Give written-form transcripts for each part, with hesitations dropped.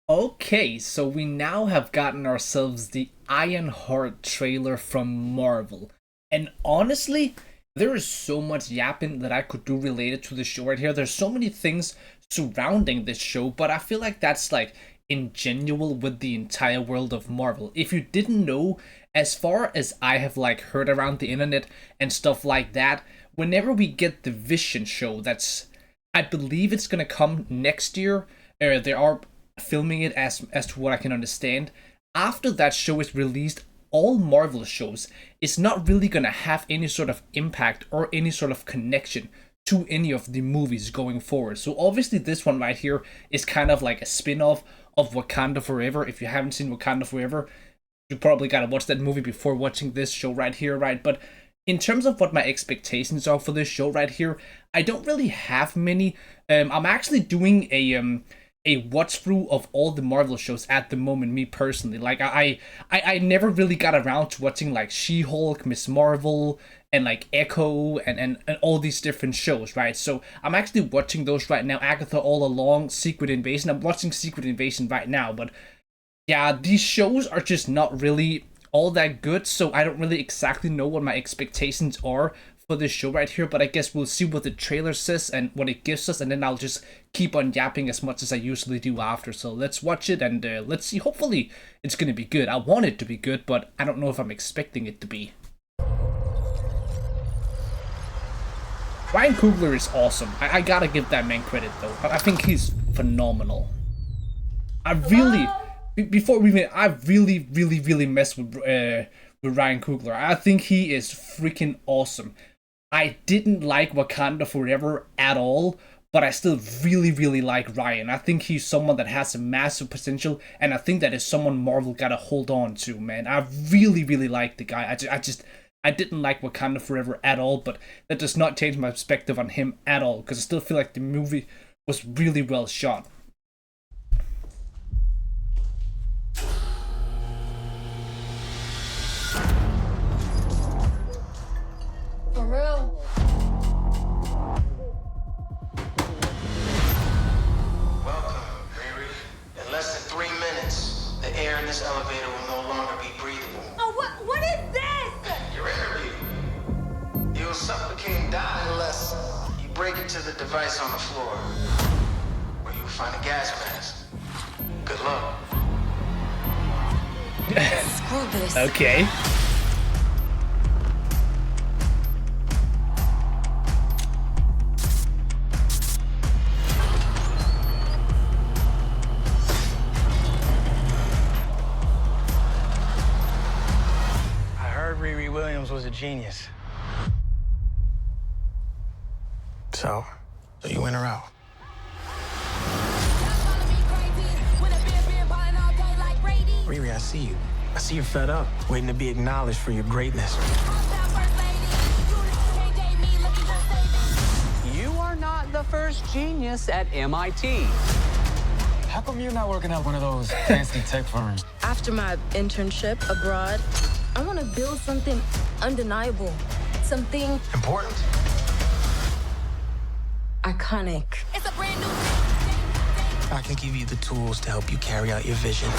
Okay, so we now have gotten ourselves the Ironheart trailer from Marvel. And honestly, there is so much yapping that I could do related to the show right here. There's so many things surrounding this show, but I feel like that's like in general with the entire world of Marvel. If you didn't know, as far as I have like heard around the internet and stuff like that, whenever we get the Vision show, I believe it's gonna come next year. There are filming it as to what I can understand. After that show is released, all Marvel shows is not really gonna have any sort of impact or any sort of connection to any of the movies going forward. So obviously this one right here is kind of like a spin-off of Wakanda Forever. If you haven't seen Wakanda Forever, you probably gotta watch that movie before watching this show right here, right? But in terms of what my expectations are for this show right here, I don't really have many. I'm actually doing a watch through of all the Marvel shows at the moment. Me personally, like I never really got around to watching like She-Hulk, Miss Marvel, and like Echo and all these different shows, right? So I'm actually watching those right now. Agatha All Along, Secret Invasion. I'm watching Secret Invasion right now, but yeah, these shows are just not really all that good, so I don't really exactly know what my expectations are for this show right here, but I guess we'll see what the trailer says and what it gives us, and then I'll just keep on yapping as much as I usually do after. So let's watch it and let's see. Hopefully, it's gonna be good. I want it to be good, but I don't know if I'm expecting it to be. Ryan Coogler is awesome. I gotta give that man credit though. I think he's phenomenal. I really, before we even, I really mess with Ryan Coogler. I think he is freaking awesome. I didn't like Wakanda Forever at all, but I still really like Ryan. I think he's someone that has a massive potential, and I think that is someone Marvel gotta hold on to, man. I really like the guy. I didn't like Wakanda Forever at all, but that does not change my perspective on him at all, because I still feel like the movie was really well shot. For real. Welcome, Riri. In less than 3 minutes, the air in this elevator will no longer be breathable. Oh, what is this? Your interview. You'll suffocate and die unless you break into the device on the floor, where you'll find a gas mask. Good luck. Screw this. Okay. I heard Riri Williams was a genius. So you in or out? Riri, I see you. I see you're fed up, waiting to be acknowledged for your greatness. You are not the first genius at MIT. How come you're not working at one of those fancy tech firms? After my internship abroad, I want to build something undeniable, something Important? iconic. It's a brand new. I can give you the tools to help you carry out your vision.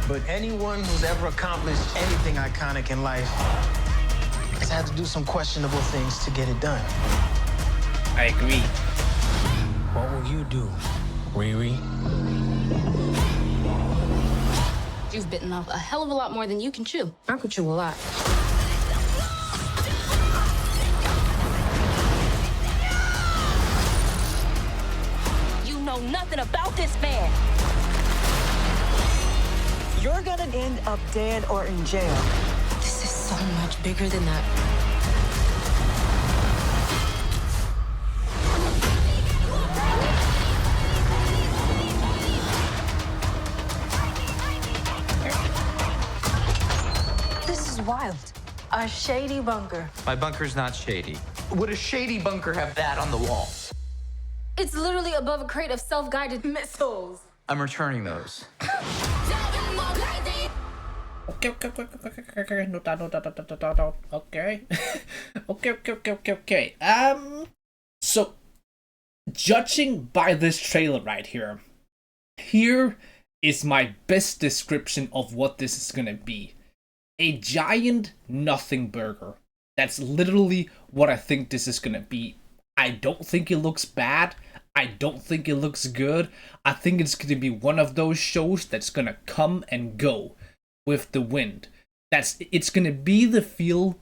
But anyone who's ever accomplished anything iconic in life has had to do some questionable things to get it done. I agree. What will you do, Riri? You've bitten off a hell of a lot more than you can chew. I could chew a lot. You know nothing about this man. You're gonna end up dead or in jail. This is so much bigger than that. This is wild. A shady bunker. My bunker's not shady. Would a shady bunker have that on the wall? It's literally above a crate of self-guided missiles. I'm returning those. Okay. No. Okay. Okay. So, judging by this trailer right here, Here is my best description of what this is gonna be. A giant nothing burger. That's literally what I think this is gonna be. I don't think it looks bad. I don't think it looks good. I think it's gonna be one of those shows that's gonna come and go with the wind. It's gonna be the feel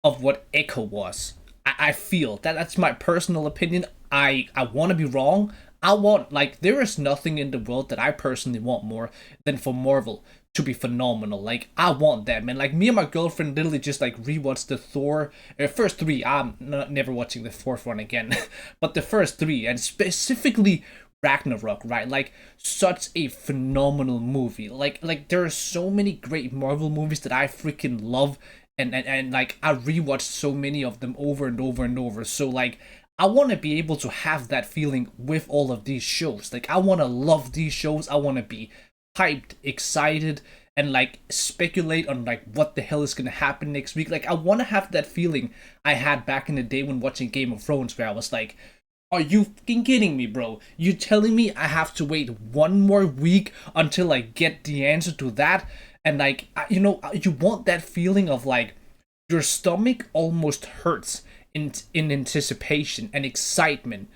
of what Echo was. I feel that's my personal opinion. I want to be wrong. I want, like, there is nothing in the world that I personally want more than for Marvel to be phenomenal. Like, I want that, man. Like, me and my girlfriend literally just like rewatched the Thor first three. I'm never watching the fourth one again, but the first three, and specifically Ragnarok, right? Like, such a phenomenal movie. Like there are so many great Marvel movies that I freaking love, and like I rewatched so many of them over and over and over. So like, I want to be able to have that feeling with all of these shows. Like, I want to love these shows. I want to be hyped, excited, and like speculate on like what the hell is gonna happen next week. Like, I want to have that feeling I had back in the day when watching Game of Thrones, where I was like, are you fucking kidding me, bro? You telling me I have to wait one more week until I get the answer to that? And like, you want that feeling of like your stomach almost hurts in anticipation and excitement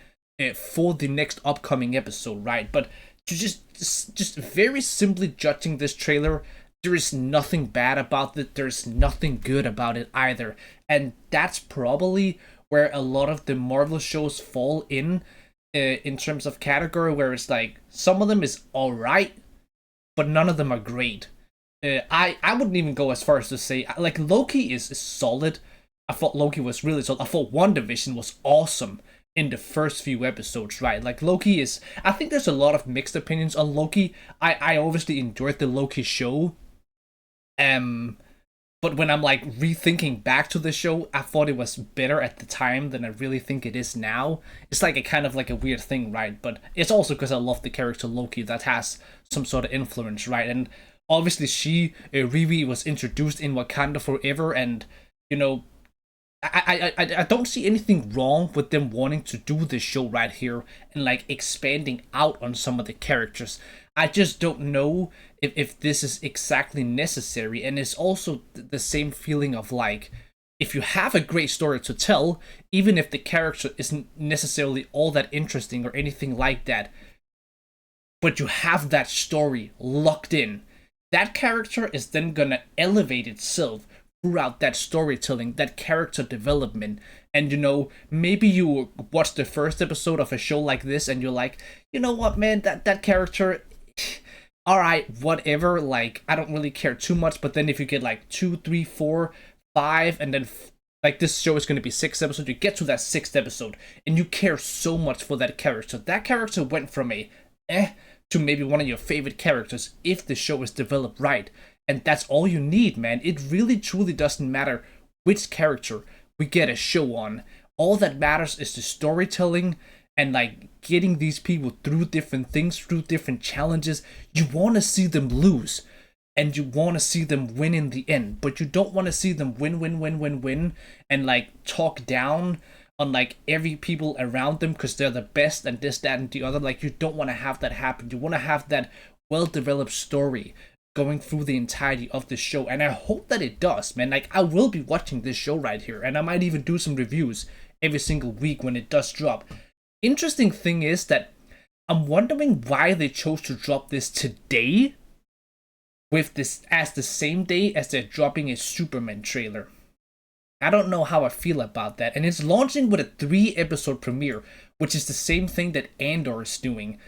for the next upcoming episode, right? But to just very simply judging this trailer, there is nothing bad about it. There's nothing good about it either, and that's probably where a lot of the Marvel shows fall in terms of category, where it's like some of them is alright, but none of them are great. I wouldn't even go as far as to say like Loki is solid. I thought Loki was really solid. I thought WandaVision was awesome in the first few episodes, right? Like, Loki is, I think there's a lot of mixed opinions on Loki. I obviously enjoyed the Loki show. But when I'm like rethinking back to the show, I thought it was better at the time than I really think it is now. It's like a kind of like a weird thing, right? But it's also because I love the character Loki that has some sort of influence, right? And obviously Riri was introduced in Wakanda Forever, and you know, I don't see anything wrong with them wanting to do this show right here and like expanding out on some of the characters. I just don't know if this is exactly necessary, and it's also the same feeling of like, if you have a great story to tell, even if the character isn't necessarily all that interesting or anything like that, but you have that story locked in, that character is then gonna elevate itself throughout that storytelling, that character development. And you know, maybe you watch the first episode of a show like this and you're like, you know what, man, that character, alright, whatever, like, I don't really care too much. But then if you get like 2, 3, 4, 5, and then like this show is going to be 6 episodes, you get to that 6th episode and you care so much for that character. That character went from a to maybe one of your favorite characters if the show is developed right. And that's all you need, man. It really truly doesn't matter which character we get a show on. All that matters is the storytelling and like getting these people through different things, through different challenges. You want to see them lose and you want to see them win in the end, but you don't want to see them win and like talk down on like every people around them because they're the best and this, that, and the other. Like, you don't want to have that happen. You want to have that well-developed story going through the entirety of the show, and I hope that it does, man. Like, I will be watching this show right here, and I might even do some reviews every single week when it does drop. Interesting thing is that I'm wondering why they chose to drop this today, with this as the same day as they're dropping a Superman trailer. I don't know how I feel about that, and it's launching with a 3-episode premiere, which is the same thing that Andor is doing.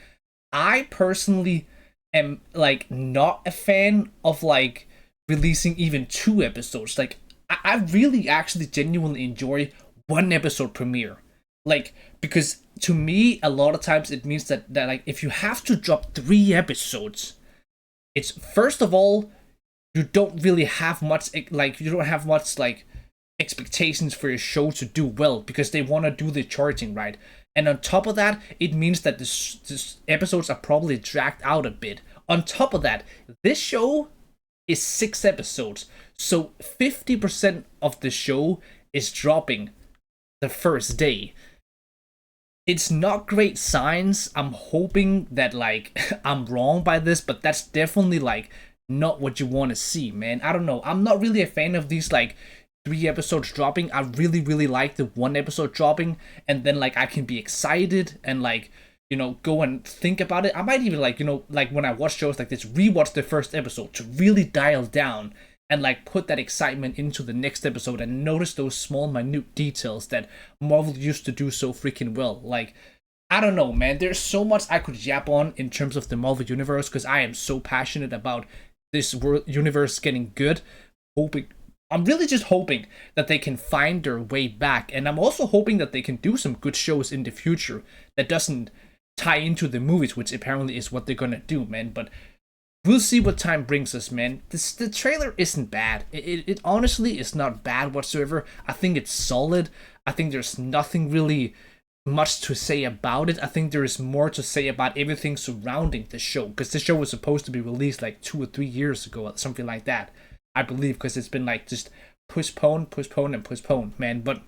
I personally am like not a fan of like releasing even 2 episodes. Like, I really actually genuinely enjoy 1-episode premiere, like, because to me a lot of times it means that like if you have to drop 3 episodes, it's, first of all, you don't really have much like expectations for your show to do well because they want to do the charging right. And on top of that, it means that this episodes are probably dragged out a bit. On top of that, this show is 6 episodes, so 50% of the show is dropping the first day. It's not great signs. I'm hoping that like I'm wrong by this, but that's definitely like not what you want to see, man. I don't know. I'm not really a fan of these like 3 episodes dropping. I really like the 1 episode dropping, and then like I can be excited and like, you know, go and think about it. I might even like, you know, like when I watch shows like this, rewatch the first episode to really dial down and like put that excitement into the next episode and notice those small minute details that Marvel used to do so freaking well. Like, I don't know, man. There's so much I could yap on in terms of the Marvel universe because I am so passionate about this world universe getting good. Hoping, I'm really just hoping that they can find their way back, and I'm also hoping that they can do some good shows in the future that doesn't tie into the movies, which apparently is what they're gonna do, man. But we'll see what time brings us, man. The trailer isn't bad. It honestly is not bad whatsoever. I think it's solid. I think there's nothing really much to say about it. I think there is more to say about everything surrounding the show, because the show was supposed to be released like 2 or 3 years ago, or something like that, I believe, because it's been like just postponed, man. But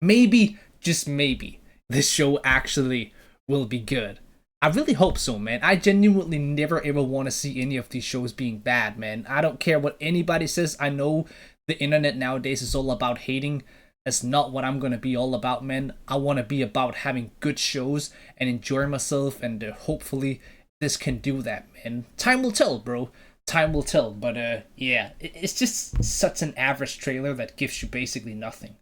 maybe, just maybe, this show actually will be good. I really hope so, man. I genuinely never ever want to see any of these shows being bad, man. I don't care what anybody says. I know the internet nowadays is all about hating. That's not what I'm gonna be all about, man. I want to be about having good shows and enjoying myself, and hopefully this can do that, man. Time will tell, bro. Time will tell. But yeah, it's just such an average trailer that gives you basically nothing.